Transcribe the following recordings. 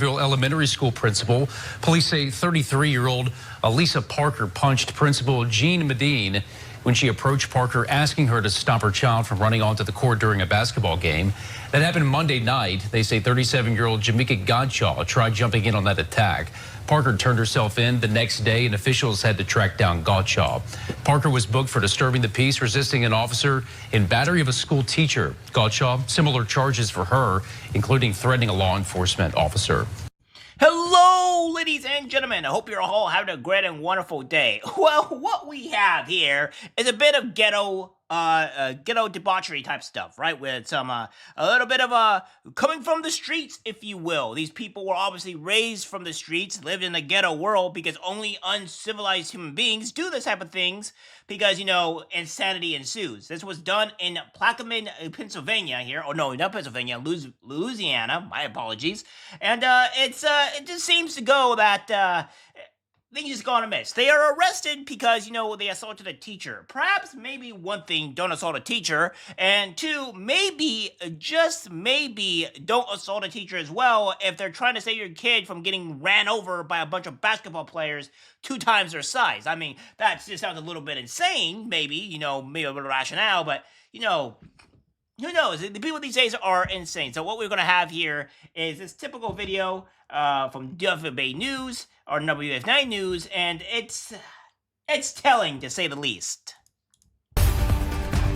Iberville Elementary School principal. Police say 33-year-old Elisa Parker punched Principal Jean Medine when she approached Parker, asking her to stop her child from running onto the court during a basketball game. That happened Monday night. They say 37-year-old Jamaica Godshaw tried jumping in on that attack. Parker turned herself in the next day, and officials had to track down Godshaw. Parker was booked for disturbing the peace, resisting an officer, and battery of a school teacher. Godshaw, similar charges for her, including threatening a law enforcement officer. Hello, ladies and gentlemen. I hope you're all having a great and wonderful day. Well, what we have here is a bit of ghetto debauchery type stuff, right? With some, a little bit of, coming from the streets, if you will. These people were obviously raised from the streets, lived in the ghetto world, because only uncivilized human beings do this type of things, because, you know, insanity ensues. This was done in Plaquemines, Pennsylvania here. Oh, no, not Pennsylvania, Louisiana. My apologies. And, it just seems to go that, things just gone amiss. They are arrested because, you know, they assaulted a teacher. Perhaps, maybe one thing, don't assault a teacher. And two, maybe, just maybe, don't assault a teacher as well if they're trying to save your kid from getting ran over by a bunch of basketball players 2 times their size. I mean, that just sounds a little bit insane, maybe, you know, maybe a little rationale, but, you know, who knows? The people these days are insane. So what we're going to have here is this typical video from WFA News or WF9 News, and it's telling, to say the least.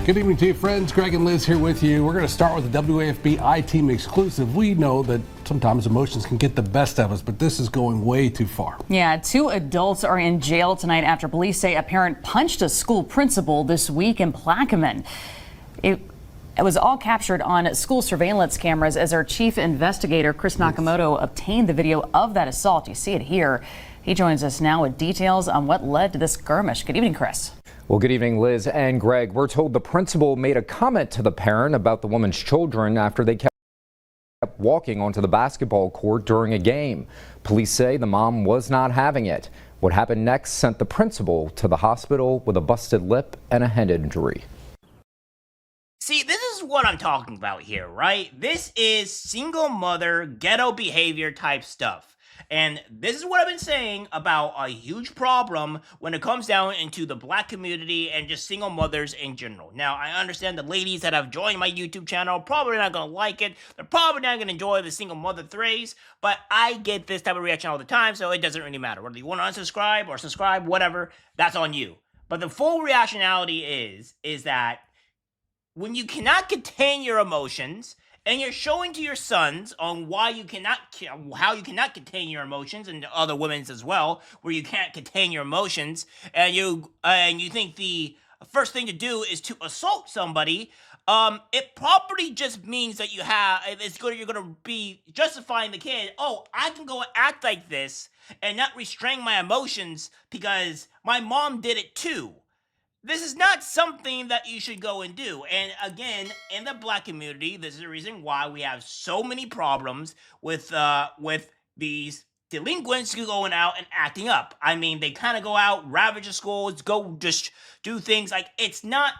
Good evening to you, friends. Greg and Liz here with you. We're going to start with the WAFB I-Team exclusive. We know that sometimes emotions can get the best of us, but this is going way too far. Yeah, 2 adults are in jail tonight after police say a parent punched a school principal this week in Plaquemines. It was all captured on school surveillance cameras as our chief investigator, Chris Nakamoto, obtained the video of that assault. You see it here. He joins us now with details on what led to this skirmish. Good evening, Chris. Well, good evening, Liz and Greg. We're told the principal made a comment to the parent about the woman's children after they kept walking onto the basketball court during a game. Police say the mom was not having it. What happened next sent the principal to the hospital with a busted lip and a head injury. See, this is what I'm talking about here, right? This is single mother ghetto behavior type stuff. And this is what I've been saying about a huge problem when it comes down into the black community and just single mothers in general. Now, I understand the ladies that have joined my YouTube channel probably not going to like it. They're probably not going to enjoy the single mother phrase, but I get this type of reaction all the time, so it doesn't really matter. Whether you want to unsubscribe or subscribe, whatever, that's on you. But the full reactionality is that when you cannot contain your emotions, and you're showing to your sons on how you cannot contain your emotions, and other women's as well, where you can't contain your emotions, and you think the first thing to do is to assault somebody, it probably just means that you're gonna be justifying the kid. Oh, I can go and act like this and not restrain my emotions because my mom did it too. This is not something that you should go and do. And again, in the black community, this is the reason why we have so many problems with these delinquents going out and acting up. I mean, they kind of go out, ravage the schools, go just do things like, it's not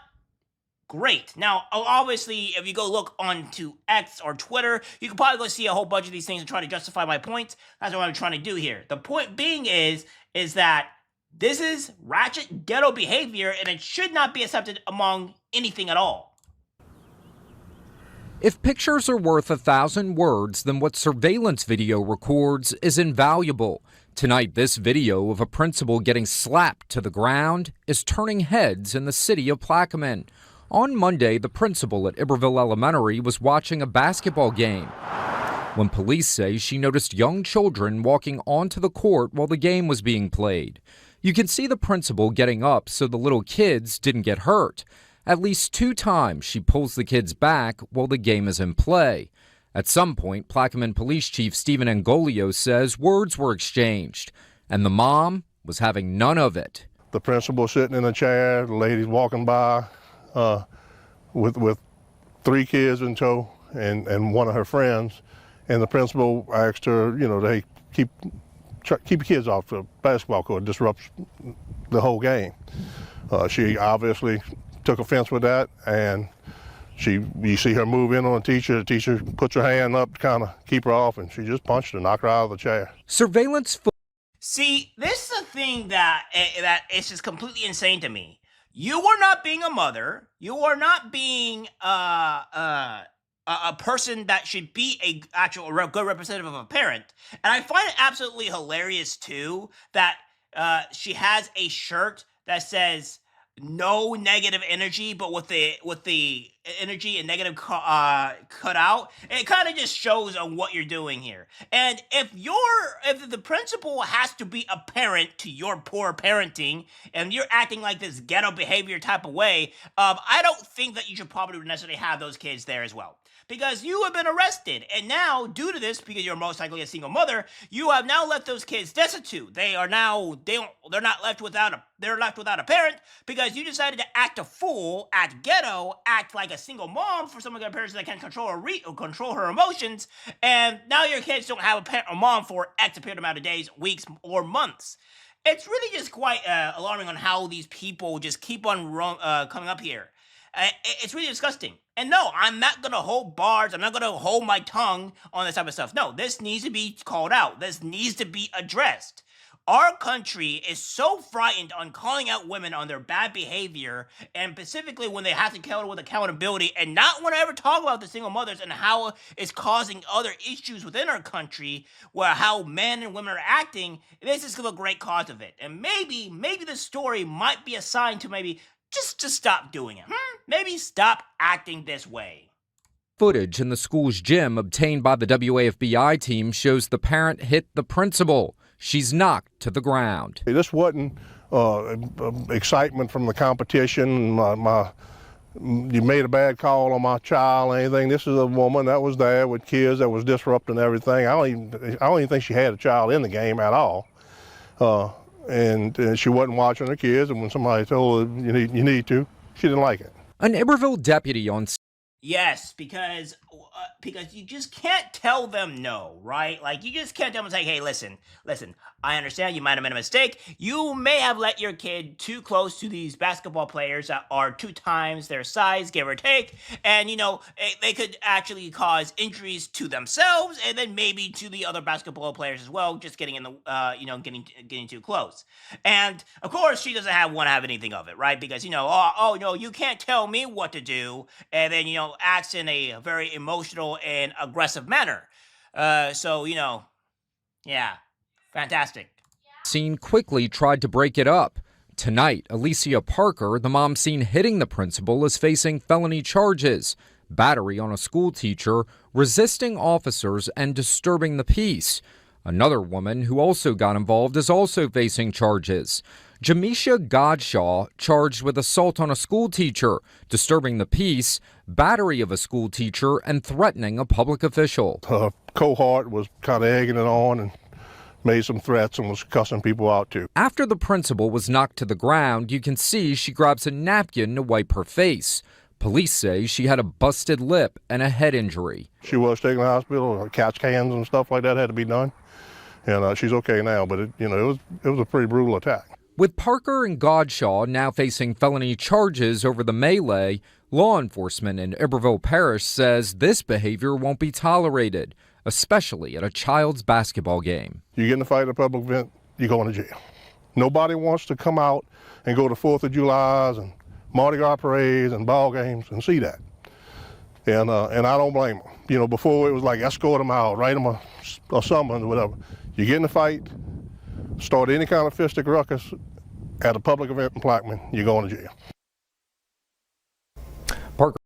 great. Now, obviously, if you go look onto X or Twitter, you can probably go see a whole bunch of these things and try to justify my points. That's what I'm trying to do here. The point being is that this is ratchet ghetto behavior, and it should not be accepted among anything at all. If pictures are worth 1,000 words, then what surveillance video records is invaluable. Tonight, this video of a principal getting slapped to the ground is turning heads in the city of Plaquemines. On Monday, the principal at Iberville Elementary was watching a basketball game when police say she noticed young children walking onto the court while the game was being played. You can see the principal getting up so the little kids didn't get hurt. At least 2 times she pulls the kids back while the game is in play. At some point, Plaquemines Police Chief Stephen Angolio says words were exchanged, and the mom was having none of it. The principal sitting in a chair, the lady's walking by with 3 kids in tow and one of her friends, and the principal asked her, you know, they keep your kids off the basketball court, disrupts the whole game. She obviously took offense with that and You see her move in on the teacher puts her hand up to kind of keep her off, and she just punched her, knocked her out of the chair. Surveillance See, this is a thing that is just completely insane to me. You are not being a mother. You are not being a person that should be good representative of a parent. And I find it absolutely hilarious too that she has a shirt that says no negative energy, but with the energy and negative cut out, it kind of just shows on what you're doing here. And if the principal has to be a parent to your poor parenting, and you're acting like this ghetto behavior type of way, I don't think that you should probably necessarily have those kids there as well. Because you have been arrested, and now, due to this, because you're most likely a single mother, you have now left those kids destitute. They're left without a parent because you decided to act a fool, act ghetto, act like a single mom for some of their parents that can't control her emotions, and now your kids don't have a mom for X amount of days, weeks, or months. It's really just quite alarming on how these people just keep on coming up here. It's really disgusting. And no, I'm not going to hold bars. I'm not going to hold my tongue on this type of stuff. No, this needs to be called out. This needs to be addressed. Our country is so frightened on calling out women on their bad behavior, and specifically when they have to counter with accountability, and not want to ever talk about the single mothers and how it's causing other issues within our country, where how men and women are acting. This is a great cause of it. And maybe this story might be a sign to maybe just stop doing it. Maybe stop acting this way. footage in the school's gym obtained by the WAFBI team shows the parent hit the principal. She's knocked to the ground. This wasn't excitement from the competition. You made a bad call on my child or anything. This is a woman that was there with kids that was disrupting everything. I don't even think she had a child in the game at all. And she wasn't watching her kids, and when somebody told her you need to, she didn't like it. An Iberville deputy on Yes, because you just can't tell them no, right? Like, you just can't tell them, hey, listen, I understand you might have made a mistake. You may have let your kid too close to these basketball players that are 2 times their size, give or take, and, they could actually cause injuries to themselves and then maybe to the other basketball players as well, just getting in the, getting too close. And, of course, she doesn't want to have anything of it, right? Because, no, you can't tell me what to do, and then, acts in a very emotional and aggressive manner. Yeah, fantastic. scene quickly tried to break it up. Tonight, Alicia Parker, the mom seen hitting the principal, is facing felony charges: battery on a school teacher, resisting officers, and disturbing the peace. Another woman who also got involved is also facing charges. Jamisha Godshaw, charged with assault on a school teacher, disturbing the peace, battery of a school teacher, and threatening a public official. Her cohort was kind of egging it on and made some threats and was cussing people out too. After the principal was knocked to the ground, you can see she grabs a napkin to wipe her face. Police say she had a busted lip and a head injury. She was taken to the hospital. CAT scans and stuff like that had to be done, and she's okay now. But it was a pretty brutal attack. With Parker and Godshaw now facing felony charges over the melee, law enforcement in Iberville Parish says this behavior won't be tolerated, especially at a child's basketball game. You get in a fight at a public event, you're going to jail. Nobody wants to come out and go to 4th of July's and Mardi Gras parades and ball games and see that. And I don't blame them. Before it was like escort them out, write them a summons or whatever. You get in a fight, start any kind of fistic ruckus at a public event in Plaquemines, you're going to jail. Parker.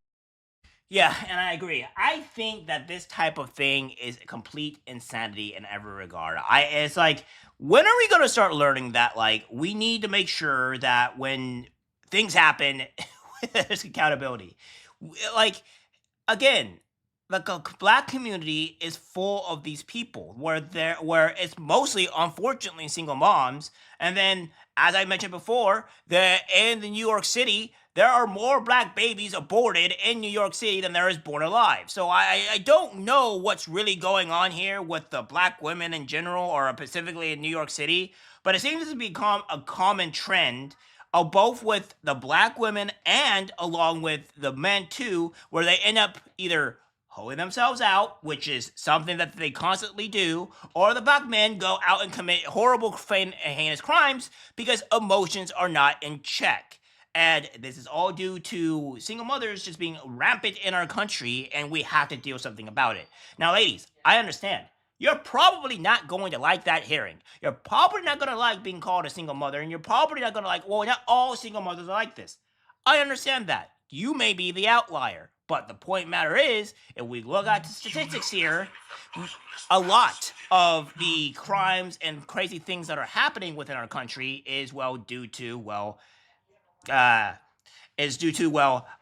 Yeah, and I agree. I think that this type of thing is complete insanity in every regard. It's like, when are we going to start learning that, we need to make sure that when things happen, there's accountability? Again, the black community is full of these people where it's mostly, unfortunately, single moms. And then, as I mentioned before, in the New York City, there are more black babies aborted in New York City than there is born alive. So I don't know what's really going on here with the black women in general, or specifically in New York City, but it seems to become a common trend both with the black women and along with the men too, where they end up either holding themselves out, which is something that they constantly do, or the black men go out and commit horrible, heinous crimes because emotions are not in check. And this is all due to single mothers just being rampant in our country, and we have to do something about it. Now, ladies, I understand. You're probably not going to like that hearing. You're probably not going to like being called a single mother, and you're probably not going to like, well, not all single mothers are like this. I understand that. You may be the outlier. But the point matter is, if we look at the statistics here, a lot of the crimes and crazy things that are happening within our country is due to a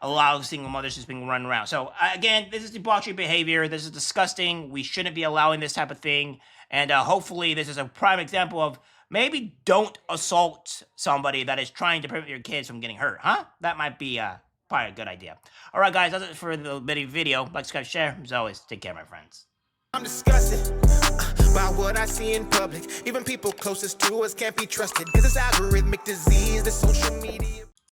lot of single mothers just being run around. So again, this is debauchery behavior. This is disgusting. We shouldn't be allowing this type of thing. And hopefully this is a prime example of maybe don't assault somebody that is trying to prevent your kids from getting hurt, huh? That might be probably a good idea. All right, guys, that's it for the video. Like, subscribe, share. As always, take care, my friends. I'm disgusted by what I see in public. Even people closest to us can't be trusted. This is algorithmic disease, the social media.